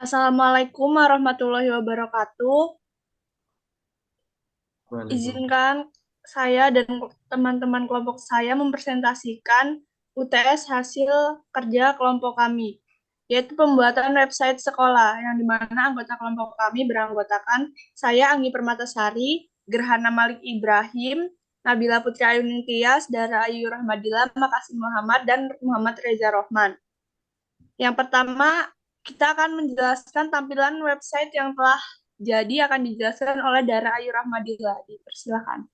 Assalamualaikum warahmatullahi wabarakatuh. Waalaikumsalam. Izinkan saya dan teman-teman kelompok saya mempresentasikan UTS hasil kerja kelompok kami, yaitu pembuatan website sekolah, yang dimana anggota kelompok kami beranggotakan saya, Anggi Permatasari, Gerhana Malik Ibrahim, Nabila Putri Ayuning Tias, Dara Ayu Rahmadila, Makasim Muhammad, dan Muhammad Reza Rohman. Yang pertama, kita akan menjelaskan tampilan website yang telah jadi akan dijelaskan oleh Dara Ayu Rahmadila. Dipersilakan.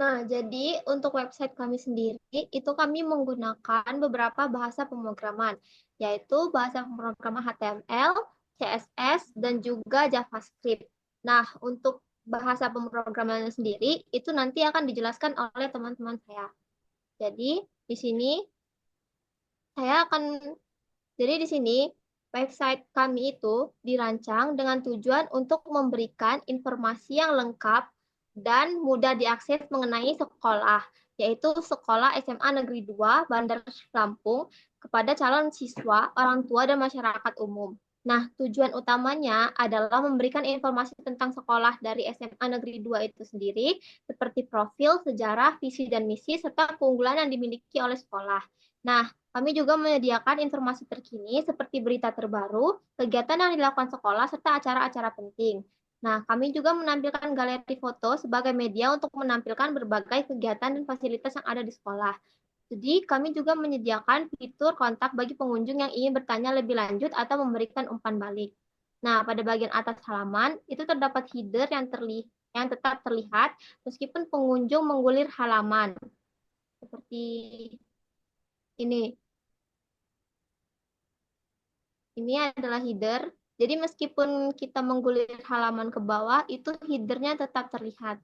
Nah, jadi untuk website kami sendiri, itu kami menggunakan beberapa bahasa pemrograman, yaitu bahasa pemrograman HTML, CSS, dan juga JavaScript. Nah, untuk bahasa pemrogramannya sendiri, itu nanti akan dijelaskan oleh teman-teman saya. Jadi, di sini saya akan, jadi di sini website kami itu dirancang dengan tujuan untuk memberikan informasi yang lengkap dan mudah diakses mengenai sekolah, yaitu Sekolah SMA Negeri 2 Bandar Lampung kepada calon siswa, orang tua, dan masyarakat umum. Nah, tujuan utamanya adalah memberikan informasi tentang sekolah dari SMA Negeri 2 itu sendiri, seperti profil, sejarah, visi dan misi, serta keunggulan yang dimiliki oleh sekolah. Nah, kami juga menyediakan informasi terkini seperti berita terbaru, kegiatan yang dilakukan sekolah, serta acara-acara penting. Nah, kami juga menampilkan galeri foto sebagai media untuk menampilkan berbagai kegiatan dan fasilitas yang ada di sekolah. Jadi, kami juga menyediakan fitur kontak bagi pengunjung yang ingin bertanya lebih lanjut atau memberikan umpan balik. Nah, pada bagian atas halaman, itu terdapat header yang tetap terlihat meskipun pengunjung menggulir halaman. Seperti ini. Ini adalah header. Jadi meskipun kita menggulir halaman ke bawah, itu headernya tetap terlihat.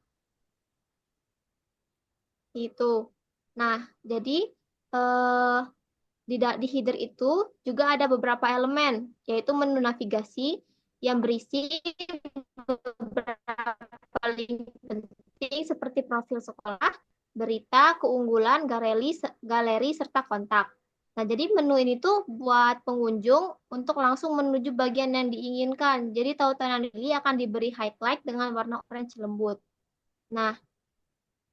Itu. Nah, jadi eh, di header itu juga ada beberapa elemen, yaitu menu navigasi yang berisi beberapa link penting seperti profil sekolah, berita, keunggulan, galeri serta kontak. Nah, jadi menu ini tuh buat pengunjung untuk langsung menuju bagian yang diinginkan. Jadi tautan yang dipilih akan diberi highlight dengan warna orange lembut. Nah,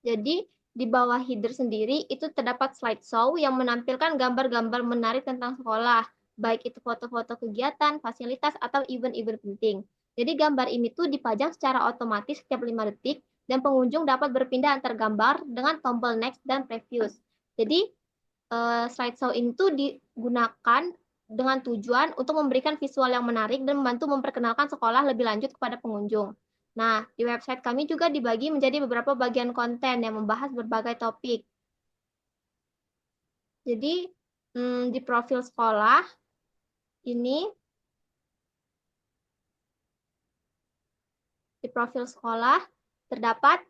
jadi di bawah header sendiri itu terdapat slideshow yang menampilkan gambar-gambar menarik tentang sekolah, baik itu foto-foto kegiatan, fasilitas, atau event-event penting. Jadi gambar ini tuh dipajang secara otomatis setiap 5 detik dan pengunjung dapat berpindah antar gambar dengan tombol next dan previous. Jadi slideshow ini tuh digunakan dengan tujuan untuk memberikan visual yang menarik dan membantu memperkenalkan sekolah lebih lanjut kepada pengunjung. Nah, di website kami juga dibagi menjadi beberapa bagian konten yang membahas berbagai topik. Jadi, di profil sekolah ini, di profil sekolah terdapat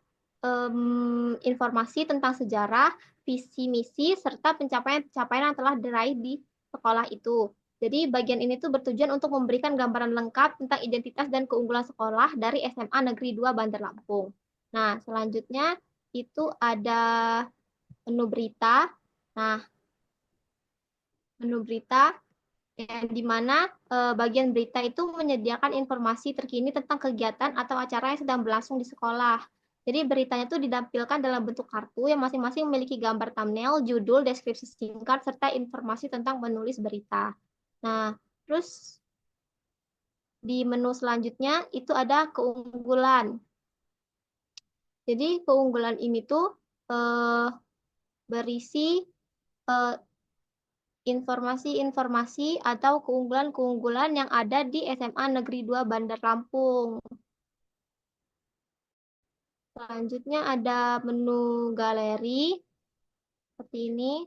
informasi tentang sejarah, visi misi, serta pencapaian-pencapaian yang telah diraih di sekolah itu. Jadi bagian ini tuh bertujuan untuk memberikan gambaran lengkap tentang identitas dan keunggulan sekolah dari SMA Negeri 2 Bandar Lampung. Nah, selanjutnya itu ada menu berita. Nah, menu berita yang di mana bagian berita itu menyediakan informasi terkini tentang kegiatan atau acara yang sedang berlangsung di sekolah. Jadi beritanya itu ditampilkan dalam bentuk kartu yang masing-masing memiliki gambar thumbnail, judul, deskripsi singkat, serta informasi tentang penulis berita. Nah, terus di menu selanjutnya itu ada keunggulan. Jadi keunggulan ini tuh eh, berisi eh, informasi-informasi atau keunggulan-keunggulan yang ada di SMA Negeri 2 Bandar Lampung. Selanjutnya ada menu galeri seperti ini,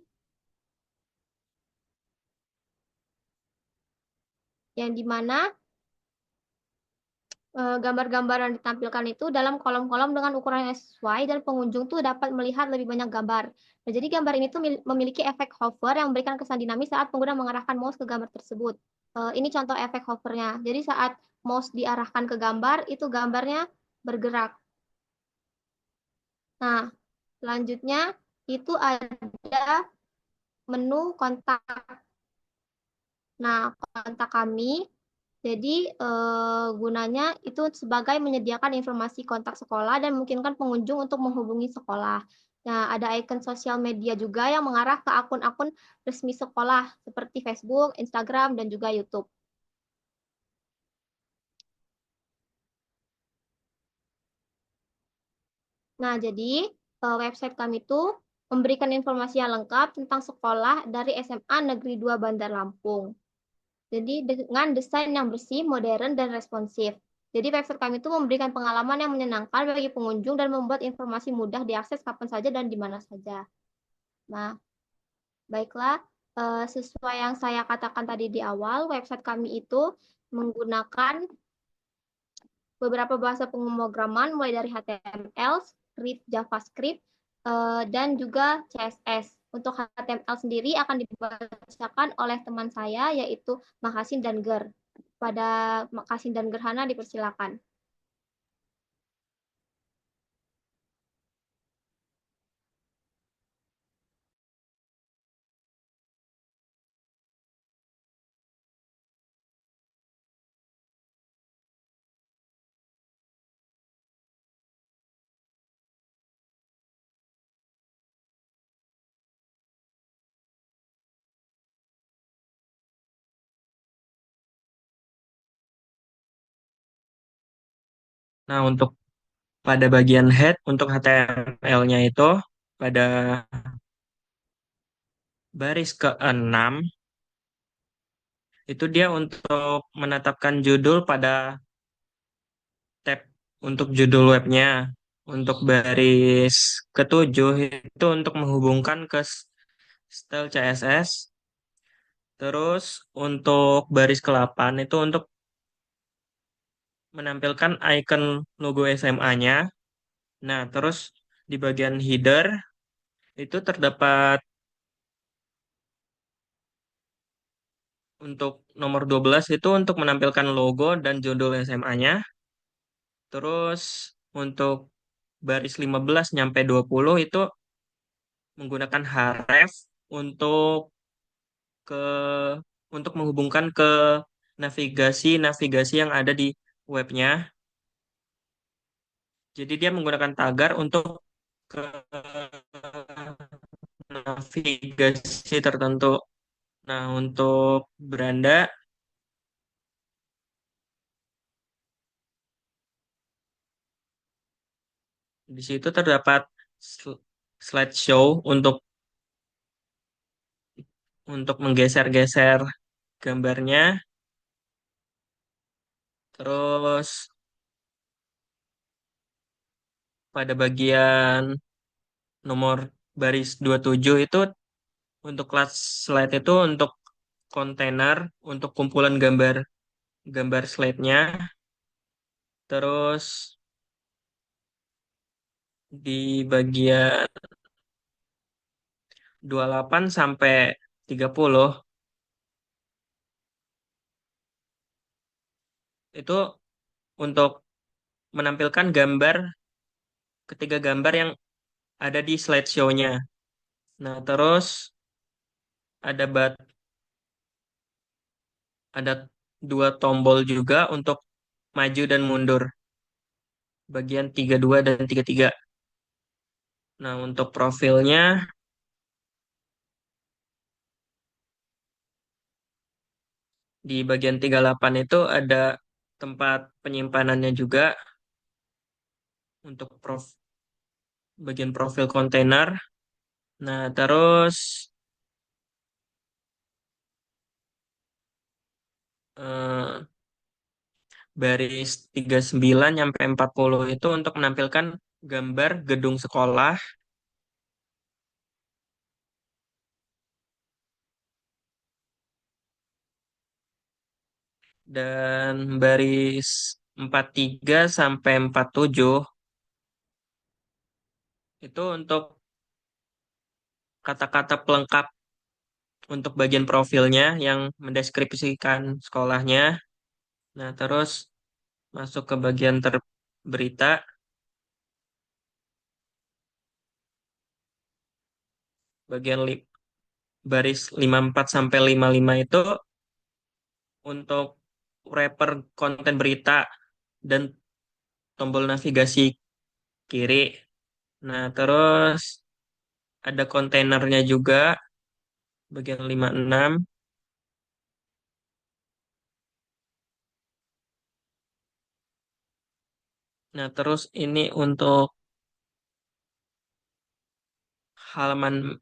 yang dimana gambar-gambar yang ditampilkan itu dalam kolom-kolom dengan ukuran yang sesuai dan pengunjung tuh dapat melihat lebih banyak gambar. Nah, jadi gambar ini tuh memiliki efek hover yang memberikan kesan dinamis saat pengguna mengarahkan mouse ke gambar tersebut. Ini contoh efek hovernya. Jadi saat mouse diarahkan ke gambar, itu gambarnya bergerak. Nah, Selanjutnya itu ada menu kontak. Nah, kontak kami jadi gunanya itu sebagai menyediakan informasi kontak sekolah dan memungkinkan pengunjung untuk menghubungi sekolah. Nah, ada icon sosial media juga yang mengarah ke akun-akun resmi sekolah seperti Facebook, Instagram, dan juga YouTube. Nah, jadi website kami itu memberikan informasi yang lengkap tentang sekolah dari SMA Negeri 2 Bandar Lampung. Jadi dengan desain yang bersih, modern, dan responsif. Jadi website kami itu memberikan pengalaman yang menyenangkan bagi pengunjung dan membuat informasi mudah diakses kapan saja dan di mana saja. Nah, baiklah, sesuai yang saya katakan tadi di awal, website kami itu menggunakan beberapa bahasa pemrograman mulai dari HTML, script, JavaScript, dan juga CSS. Untuk HTML sendiri akan dibacakan oleh teman saya yaitu Makasin dan Ger. Pada Makasin dan Gerhana dipersilakan. Nah, untuk pada bagian head, untuk HTML-nya itu pada baris ke-6, itu dia untuk menetapkan judul pada tab untuk judul webnya. Untuk baris ke-7 itu untuk menghubungkan ke style CSS. Terus untuk baris ke-8 itu untuk menampilkan icon logo SMA-nya. Nah, terus di bagian header itu terdapat untuk nomor 12 itu untuk menampilkan logo dan judul SMA-nya. Terus untuk baris 15 nyampe 20 itu menggunakan href untuk ke untuk menghubungkan ke navigasi-navigasi yang ada di webnya. Jadi dia menggunakan tagar untuk ke navigasi tertentu. Nah, untuk beranda di situ terdapat slideshow untuk menggeser-geser gambarnya. Terus pada bagian nomor baris 27 itu untuk kelas slide itu untuk kontainer, untuk kumpulan gambar gambar slide-nya. Terus di bagian 28 sampai 30 itu untuk menampilkan gambar ketiga gambar yang ada di slideshow-nya. Nah, terus ada ada dua tombol juga untuk maju dan mundur, bagian 32 dan 33. Nah, untuk profilnya di bagian 38 itu ada tempat penyimpanannya juga untuk bagian profil kontainer. Nah, terus eh, baris 39 sampai 40 itu untuk menampilkan gambar gedung sekolah dan baris 43 sampai 47 itu untuk kata-kata pelengkap untuk bagian profilnya yang mendeskripsikan sekolahnya. Nah, terus masuk ke bagian berita. bagian baris 54 sampai 55 itu untuk wrapper konten berita dan tombol navigasi kiri. Nah, terus ada kontainernya juga bagian 56. Nah, terus ini untuk halaman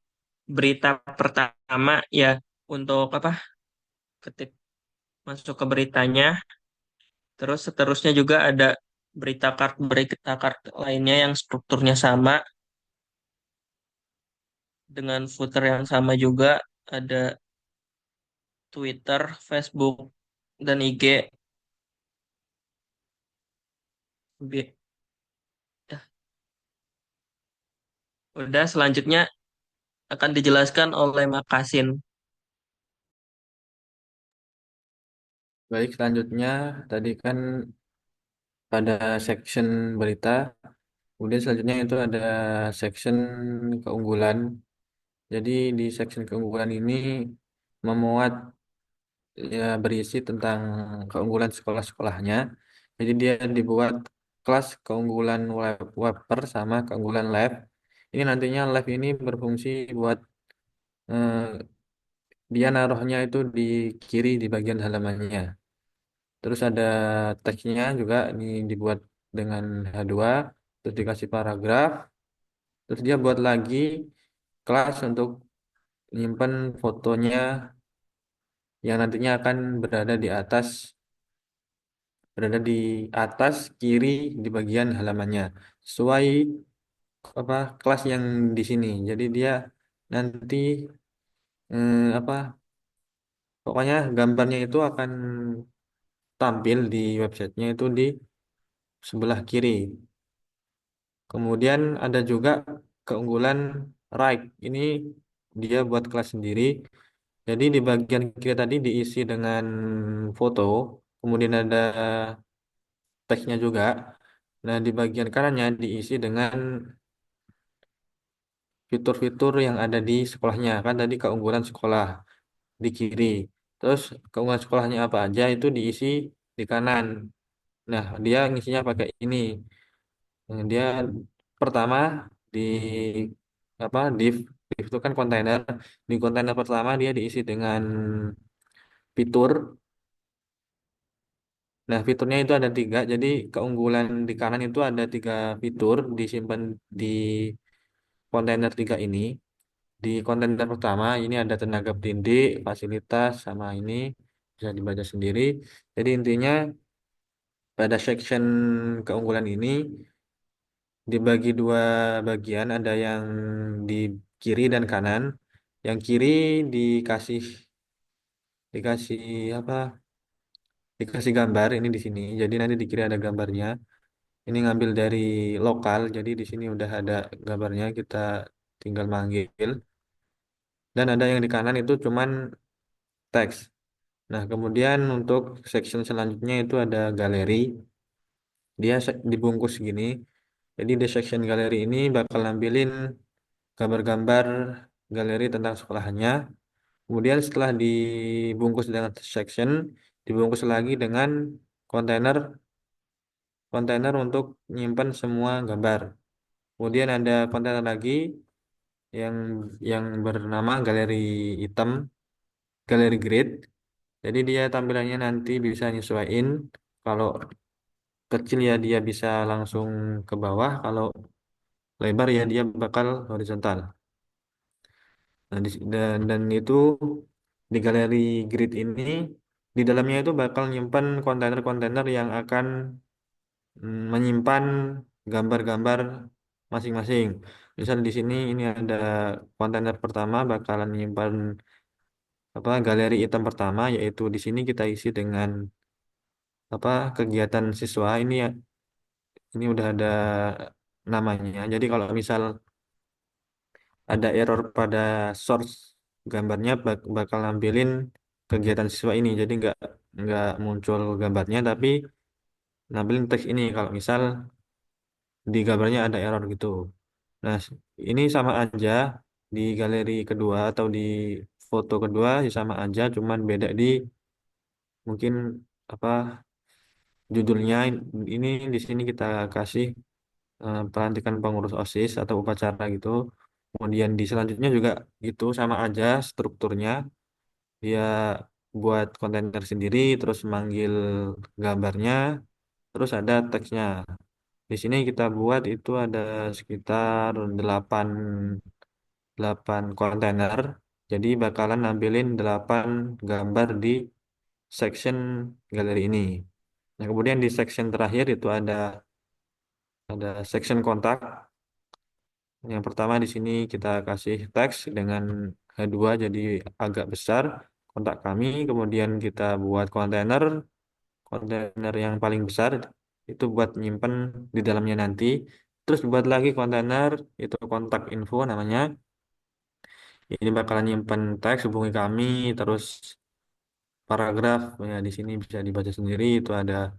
berita pertama ya, untuk apa? Ketik masuk ke beritanya. Terus seterusnya juga ada berita card lainnya yang strukturnya sama dengan footer yang sama juga, ada Twitter, Facebook, dan IG. Dah. Udah, selanjutnya akan dijelaskan oleh Makasin. Baik, selanjutnya tadi kan pada section berita, kemudian selanjutnya itu ada section keunggulan. Jadi di section keunggulan ini memuat ya berisi tentang keunggulan sekolah-sekolahnya. Jadi dia dibuat kelas keunggulan Webper sama keunggulan Lab. Ini nantinya Lab ini berfungsi buat eh, dia naruhnya itu di kiri di bagian halamannya. Terus ada teksnya juga ini dibuat dengan H2, terus dikasih paragraf, terus dia buat lagi kelas untuk nyimpen fotonya yang nantinya akan berada di atas kiri di bagian halamannya sesuai apa kelas yang di sini. Jadi dia nanti apa pokoknya gambarnya itu akan tampil di websitenya itu di sebelah kiri. Kemudian ada juga keunggulan right. Ini dia buat kelas sendiri. Jadi di bagian kiri tadi diisi dengan foto, kemudian ada teksnya juga. Nah, di bagian kanannya diisi dengan fitur-fitur yang ada di sekolahnya. Kan tadi keunggulan sekolah di kiri. Terus keunggulan sekolahnya apa aja itu diisi di kanan. Nah, dia ngisinya pakai ini. Dia pertama di div itu kan kontainer. Di kontainer pertama dia diisi dengan fitur. Nah, fiturnya itu ada tiga. Jadi keunggulan di kanan itu ada tiga fitur disimpan di kontainer tiga ini. Di kontainer pertama ini ada tenaga pendidik, fasilitas, sama ini bisa dibaca sendiri. Jadi intinya pada section keunggulan ini dibagi dua bagian, ada yang di kiri dan kanan. Yang kiri dikasih dikasih apa? Dikasih gambar ini di sini. Jadi nanti di kiri ada gambarnya. Ini ngambil dari lokal, jadi di sini udah ada gambarnya, kita tinggal manggil. Dan ada yang di kanan itu cuman teks. Nah, kemudian untuk section selanjutnya itu ada galeri. Dia dibungkus gini. Jadi di section galeri ini bakal nampilin gambar-gambar galeri tentang sekolahnya. Kemudian setelah dibungkus dengan section, dibungkus lagi dengan kontainer kontainer untuk menyimpan semua gambar. Kemudian ada kontainer lagi yang bernama galeri hitam, galeri grid. Jadi dia tampilannya nanti bisa nyesuaiin. Kalau kecil ya dia bisa langsung ke bawah, kalau lebar ya dia bakal horizontal. Nah, dan itu di galeri grid ini di dalamnya itu bakal nyimpan kontainer-kontainer yang akan menyimpan gambar-gambar masing-masing. Misal di sini ini ada kontainer pertama bakalan menyimpan apa galeri item pertama, yaitu di sini kita isi dengan apa kegiatan siswa ini ya, ini udah ada namanya. Jadi kalau misal ada error pada source gambarnya bakal nampilin kegiatan siswa ini. Jadi nggak muncul gambarnya tapi nampilin teks ini kalau misal di gambarnya ada error gitu. Nah, ini sama aja. di galeri kedua atau di foto kedua ya sama aja, cuman beda di mungkin apa judulnya. Ini di sini kita kasih pelantikan pengurus OSIS atau upacara gitu. Kemudian di selanjutnya juga gitu sama aja strukturnya. Dia buat kontainer sendiri, terus manggil gambarnya, terus ada teksnya. Di sini kita buat itu ada sekitar 8 8 kontainer. Jadi bakalan nampilin 8 gambar di section galeri ini. Nah, kemudian di section terakhir itu ada section kontak. Yang pertama di sini kita kasih teks dengan H2 jadi agak besar kontak kami. Kemudian kita buat kontainer yang paling besar itu buat nyimpen di dalamnya nanti. Terus buat lagi kontainer itu kontak info namanya. Ini bakalan nyimpen teks hubungi kami, terus paragraf ya di sini bisa dibaca sendiri itu ada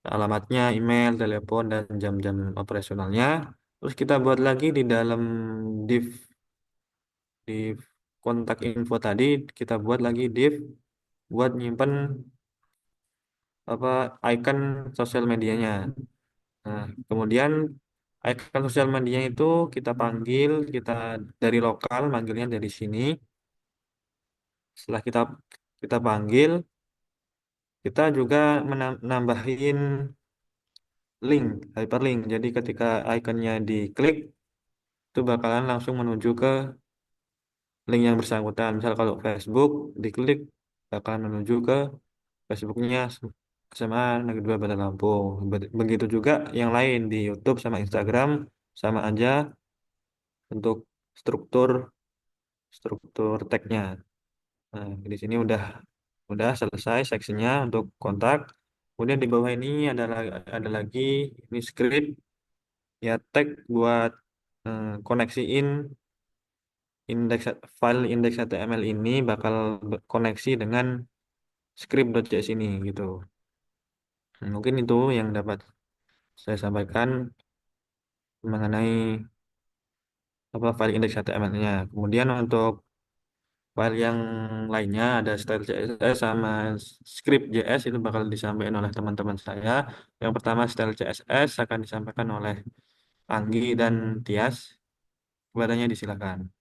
alamatnya, email, telepon dan jam-jam operasionalnya. Terus kita buat lagi di dalam div div kontak info tadi kita buat lagi div buat nyimpen apa icon sosial medianya. Nah, kemudian icon sosial medianya itu kita panggil, kita dari lokal manggilnya dari sini. Setelah kita panggil, kita juga menambahin link, hyperlink. Jadi ketika ikonnya diklik, itu bakalan langsung menuju ke link yang bersangkutan. Misal kalau Facebook diklik, bakalan menuju ke Facebooknya SMA Negeri 2 Bandar Lampung. Begitu juga yang lain di YouTube sama Instagram sama aja untuk struktur struktur tagnya. Nah, di sini udah selesai seksinya untuk kontak. Kemudian di bawah ini ada lagi ini script ya tag buat koneksiin indeks file indeks HTML ini bakal koneksi dengan script.js ini gitu. Mungkin itu yang dapat saya sampaikan mengenai apa file indeks HTML-nya. Kemudian untuk file yang lainnya ada style CSS sama script JS itu bakal disampaikan oleh teman-teman saya. Yang pertama style CSS akan disampaikan oleh Anggi dan Tias. Kepadanya disilakan.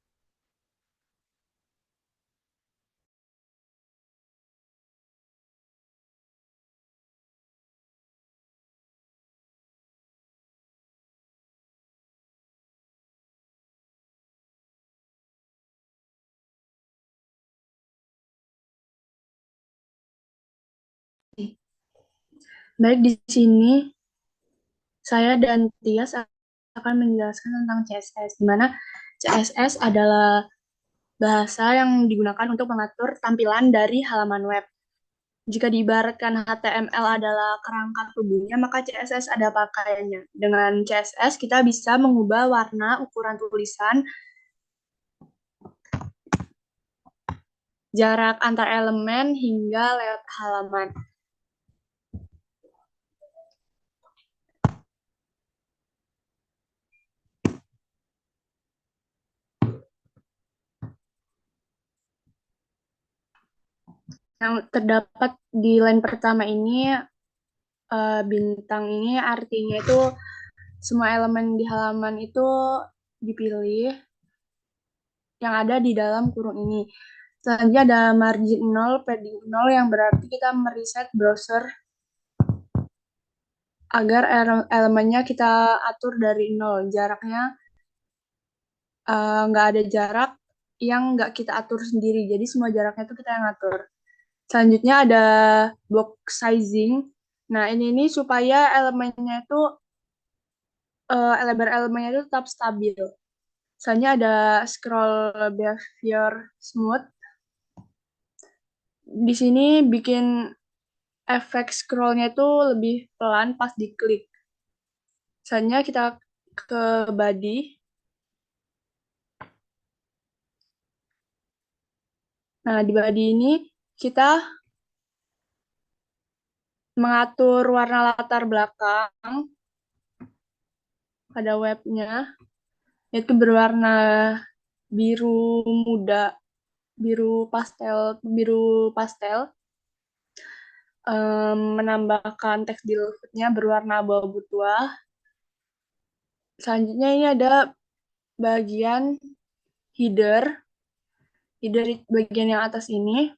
Baik, di sini saya dan Tias akan menjelaskan tentang CSS, di mana CSS adalah bahasa yang digunakan untuk mengatur tampilan dari halaman web. Jika diibaratkan HTML adalah kerangka tubuhnya, maka CSS ada pakaiannya. Dengan CSS, kita bisa mengubah warna, ukuran tulisan, jarak antar elemen, hingga layout halaman. Yang terdapat di line pertama ini, bintang ini artinya itu semua elemen di halaman itu dipilih yang ada di dalam kurung ini. Selanjutnya ada margin 0, padding 0 yang berarti kita mereset browser agar elemennya kita atur dari 0. Jaraknya nggak ada jarak yang nggak kita atur sendiri. Jadi semua jaraknya itu kita yang atur. Selanjutnya ada box sizing. Nah, ini supaya elemennya itu lebar elemennya itu tetap stabil. Selanjutnya ada scroll behavior smooth. Di sini bikin efek scrollnya itu lebih pelan pas diklik. Selanjutnya kita ke body. Nah, di body ini kita mengatur warna latar belakang pada webnya, yaitu berwarna biru muda, biru pastel, menambahkan teks di layoutnya berwarna abu-abu tua. Selanjutnya ini ada bagian header. Header bagian yang atas ini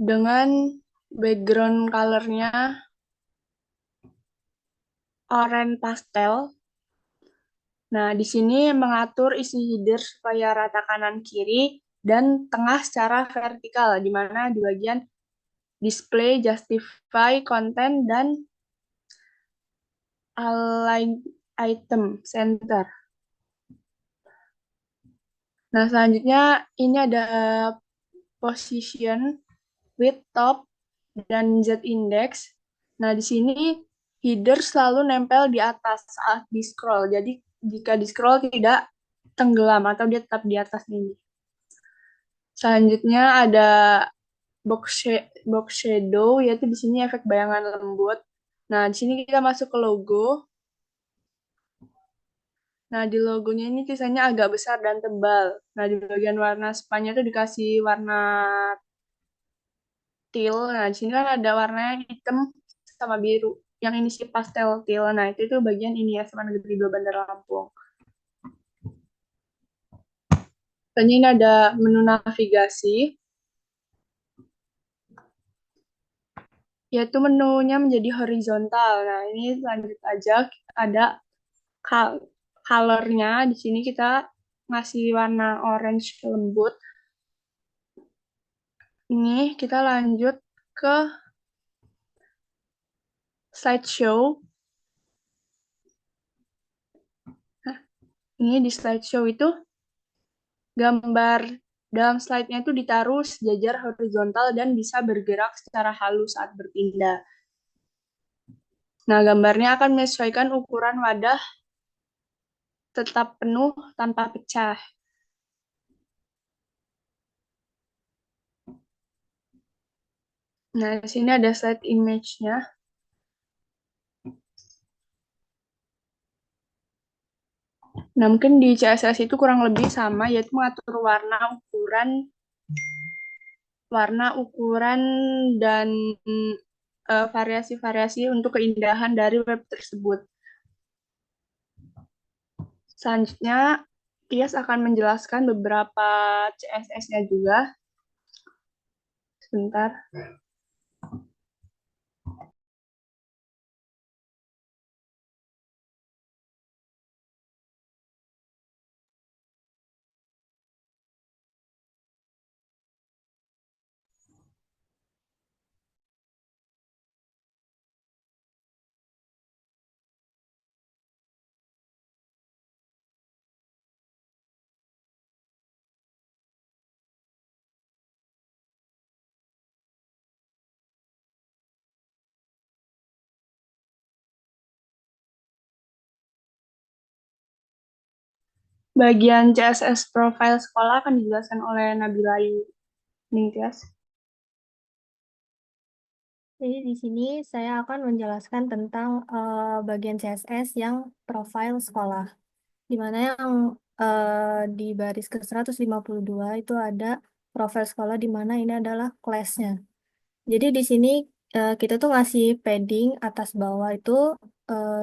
dengan background color-nya oranye pastel. Nah, di sini mengatur isi header supaya rata kanan kiri dan tengah secara vertikal, di mana di bagian display, justify, content, dan align item center. Nah, selanjutnya ini ada position, width, top, dan z-index. Nah, di sini header selalu nempel di atas saat di scroll. Jadi, jika di scroll tidak tenggelam atau dia tetap di atas ini. Selanjutnya ada box shadow, yaitu di sini efek bayangan lembut. Nah, di sini kita masuk ke logo. Nah, di logonya ini tulisannya agak besar dan tebal. Nah, di bagian warna spanya itu dikasih warna teal. Nah, di sini kan ada warnanya hitam sama biru. Yang ini sih pastel teal. Nah, itu bagian ini ya, sama Negeri 2 Bandar Lampung. Dan ini ada menu navigasi. Yaitu menunya menjadi horizontal. Nah, ini lanjut aja. Ada colornya. Di sini kita ngasih warna orange lembut. Ini kita lanjut ke slideshow. Nah, ini di slideshow itu gambar dalam slide-nya itu ditaruh sejajar horizontal dan bisa bergerak secara halus saat berpindah. Nah, gambarnya akan menyesuaikan ukuran wadah tetap penuh tanpa pecah. Nah, di sini ada slide image-nya. Nah, mungkin di CSS itu kurang lebih sama, yaitu mengatur warna, ukuran, dan variasi-variasi untuk keindahan dari web tersebut. Selanjutnya, Tias akan menjelaskan beberapa CSS-nya juga. Sebentar. Bagian CSS profile sekolah akan dijelaskan oleh Nabila Ningtyas. Jadi di sini saya akan menjelaskan tentang bagian CSS yang profil sekolah. Di mana yang di baris ke-152 itu ada profil sekolah di mana ini adalah kelasnya. Jadi di sini kita tuh ngasih padding atas bawah itu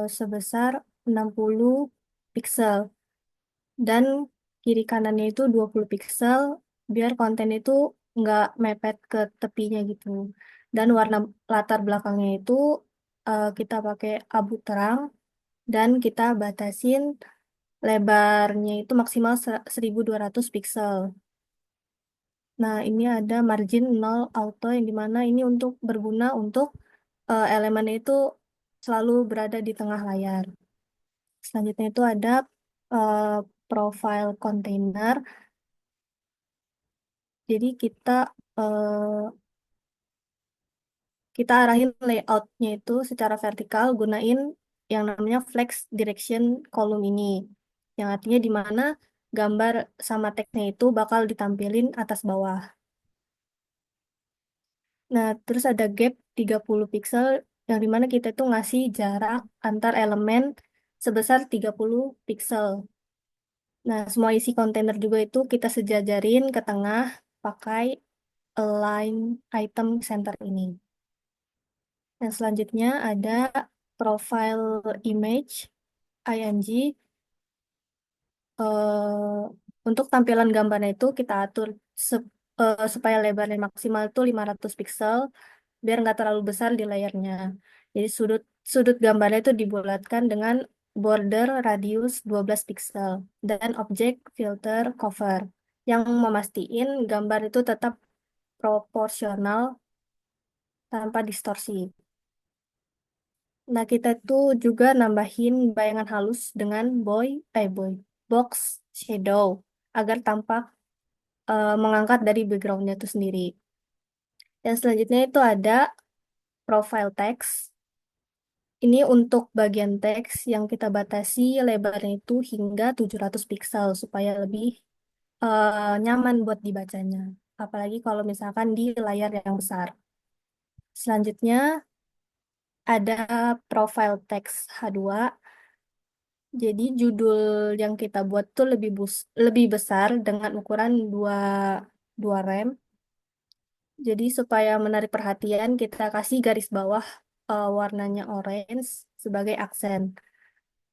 sebesar 60 pixel dan kiri kanannya itu 20 pixel biar konten itu nggak mepet ke tepinya gitu. Dan warna latar belakangnya itu kita pakai abu terang dan kita batasin lebarnya itu maksimal 1200 pixel. Nah, ini ada margin 0 auto yang dimana ini untuk berguna untuk elemen itu selalu berada di tengah layar. Selanjutnya itu ada uh, profile container. Jadi kita arahin layoutnya itu secara vertikal gunain yang namanya flex direction column ini. Yang artinya di mana gambar sama teksnya itu bakal ditampilin atas bawah. Nah, terus ada gap 30 pixel yang dimana kita tuh ngasih jarak antar elemen sebesar 30 pixel. Nah, semua isi kontainer juga itu kita sejajarin ke tengah pakai align item center ini. Yang selanjutnya ada profile image IMG. eh, untuk tampilan gambarnya itu kita atur supaya lebarnya maksimal itu 500 pixel biar nggak terlalu besar di layarnya. Jadi sudut sudut gambarnya itu dibulatkan dengan border radius 12 pixel dan objek filter cover yang memastikan gambar itu tetap proporsional tanpa distorsi. Nah, kita tuh juga nambahin bayangan halus dengan box shadow agar tampak mengangkat dari backgroundnya itu sendiri. Dan selanjutnya itu ada profile text. Ini untuk bagian teks yang kita batasi lebarnya itu hingga 700 pixel supaya lebih nyaman buat dibacanya. Apalagi kalau misalkan di layar yang besar. Selanjutnya ada profile text H2. Jadi judul yang kita buat tuh lebih besar dengan ukuran 2 rem. Jadi supaya menarik perhatian, kita kasih garis bawah warnanya orange sebagai aksen.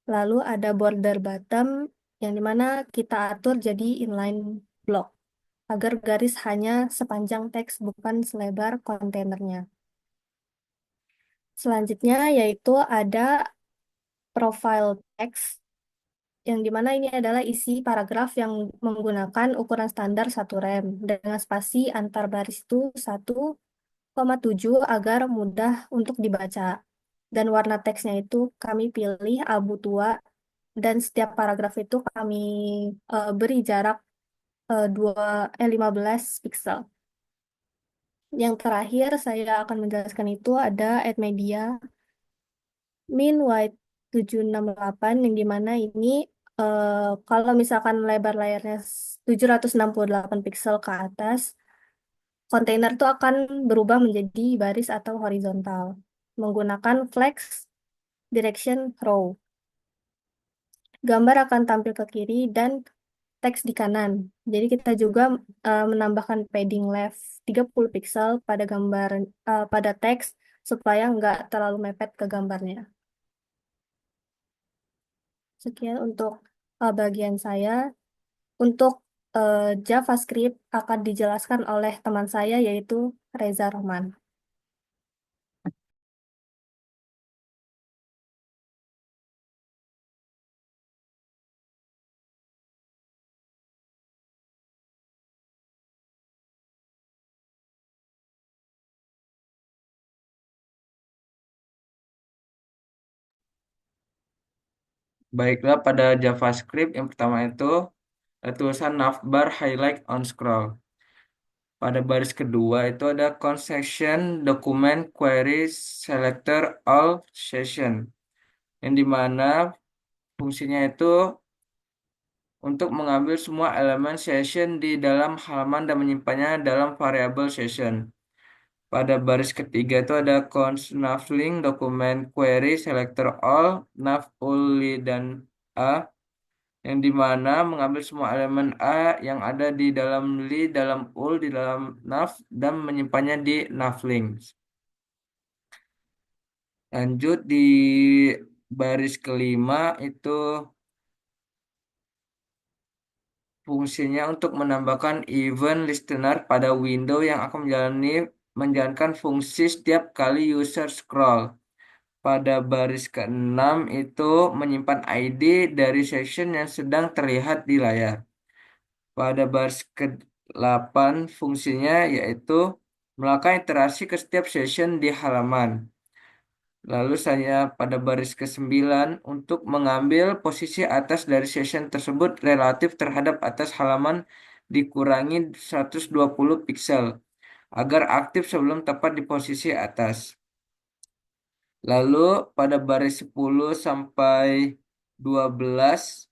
Lalu ada border bottom yang dimana kita atur jadi inline block agar garis hanya sepanjang teks bukan selebar kontainernya. Selanjutnya yaitu ada profile text yang dimana ini adalah isi paragraf yang menggunakan ukuran standar 1 rem dengan spasi antar baris itu 1,7 agar mudah untuk dibaca. Dan warna teksnya itu kami pilih abu tua dan setiap paragraf itu kami beri jarak 15 pixel. Yang terakhir saya akan menjelaskan itu ada add media min wide 768 yang dimana ini kalau misalkan lebar layarnya 768 pixel ke atas, kontainer itu akan berubah menjadi baris atau horizontal menggunakan flex direction row. Gambar akan tampil ke kiri dan teks di kanan. Jadi kita juga menambahkan padding left 30 pixel pada pada teks supaya nggak terlalu mepet ke gambarnya. Sekian untuk bagian saya. Untuk JavaScript akan dijelaskan oleh teman saya yaitu Reza Rahman. Baiklah, pada JavaScript yang pertama itu tulisan navbar highlight on scroll. Pada baris kedua itu ada concession document query selector all session, yang dimana fungsinya itu untuk mengambil semua elemen session di dalam halaman dan menyimpannya dalam variabel session. Pada baris ketiga itu ada cons navlink document query selector all nav uli dan a, yang dimana mengambil semua elemen a yang ada di dalam li, dalam ul, di dalam nav dan menyimpannya di navlink. Lanjut di baris kelima itu fungsinya untuk menambahkan event listener pada window yang akan menjalankan fungsi setiap kali user scroll. Pada baris keenam itu menyimpan ID dari session yang sedang terlihat di layar. Pada baris ke-8 fungsinya yaitu melakukan iterasi ke setiap session di halaman. Lalu saya pada baris ke-9 untuk mengambil posisi atas dari session tersebut relatif terhadap atas halaman dikurangi 120 pixel agar aktif sebelum tepat di posisi atas. Lalu pada baris 10 sampai 12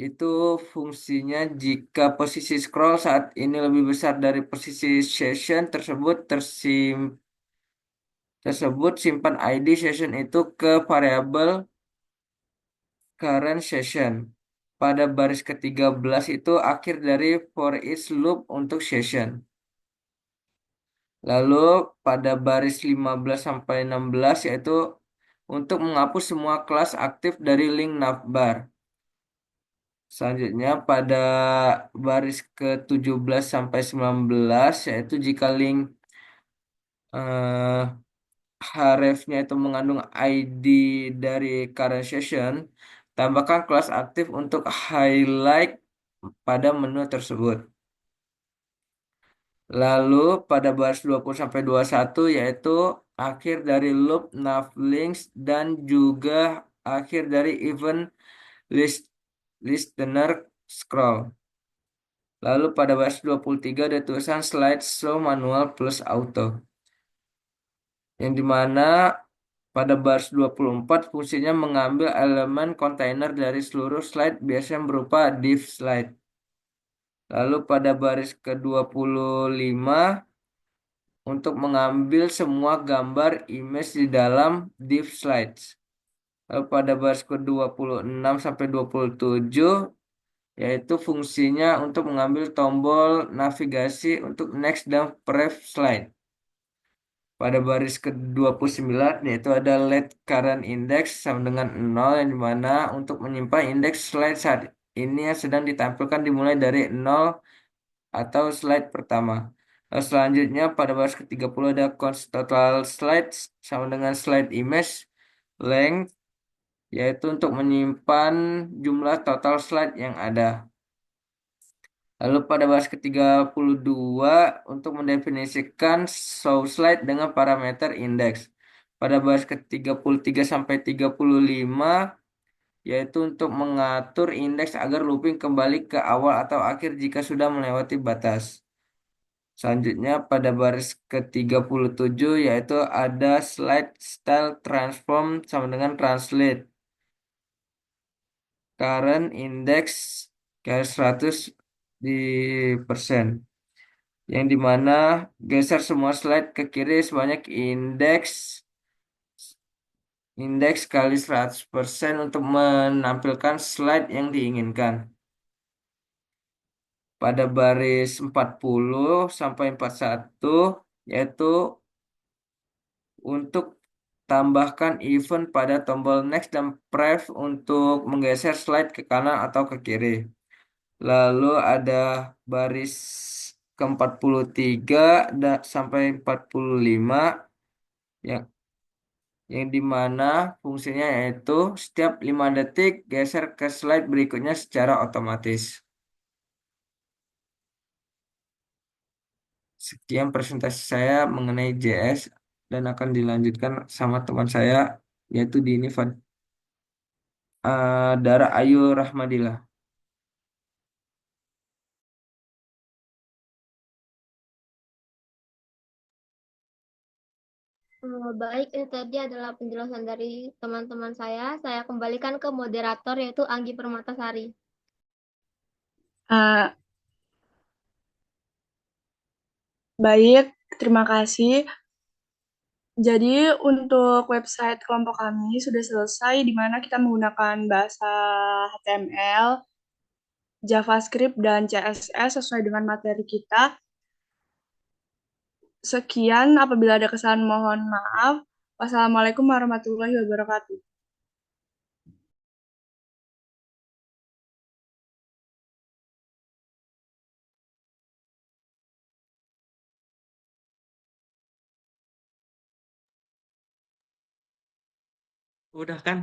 itu fungsinya jika posisi scroll saat ini lebih besar dari posisi session tersebut simpan ID session itu ke variabel current session. pada baris ke-13 itu akhir dari for each loop untuk session. Lalu pada baris 15 sampai 16 yaitu untuk menghapus semua kelas aktif dari link navbar. Selanjutnya pada baris ke-17 sampai 19 yaitu jika link eh, hrefnya itu mengandung ID dari current session, tambahkan kelas aktif untuk highlight pada menu tersebut. Lalu pada baris 20 sampai 21 yaitu akhir dari loop navlinks dan juga akhir dari event list listener scroll. Lalu pada baris 23 ada tulisan slide show manual plus auto. Yang dimana pada baris 24 fungsinya mengambil elemen kontainer dari seluruh slide biasanya berupa div slide. Lalu pada baris ke-25 untuk mengambil semua gambar image di dalam div slides. Lalu pada baris ke-26 sampai 27 yaitu fungsinya untuk mengambil tombol navigasi untuk next dan prev slide. Pada baris ke-29 yaitu ada let current index sama dengan 0 yang dimana untuk menyimpan indeks slide saat ini yang sedang ditampilkan dimulai dari 0 atau slide pertama. Lalu selanjutnya pada baris ke-30 ada const total slides sama dengan slide image length yaitu untuk menyimpan jumlah total slide yang ada. Lalu pada baris ke-32 untuk mendefinisikan show slide dengan parameter indeks. Pada baris ke-33 sampai 35 yaitu untuk mengatur indeks agar looping kembali ke awal atau akhir jika sudah melewati batas. Selanjutnya pada baris ke-37 yaitu ada slide style transform sama dengan translate. Current index ke 100 di persen. Yang dimana geser semua slide ke kiri sebanyak indeks kali 100% untuk menampilkan slide yang diinginkan. Pada baris 40 sampai 41 yaitu untuk tambahkan event pada tombol next dan prev untuk menggeser slide ke kanan atau ke kiri. Lalu ada baris ke-43 sampai 45 yang dimana fungsinya yaitu setiap 5 detik geser ke slide berikutnya secara otomatis. Sekian presentasi saya mengenai JS dan akan dilanjutkan sama teman saya yaitu Dini Dara Ayu Rahmadillah. Baik, itu tadi adalah penjelasan dari teman-teman saya. Saya kembalikan ke moderator yaitu Anggi Permatasari. Eh, Baik, terima kasih. Jadi untuk website kelompok kami sudah selesai di mana kita menggunakan bahasa HTML, JavaScript, dan CSS sesuai dengan materi kita. Sekian, apabila ada kesalahan mohon maaf. Wassalamualaikum warahmatullahi wabarakatuh. Udah kan?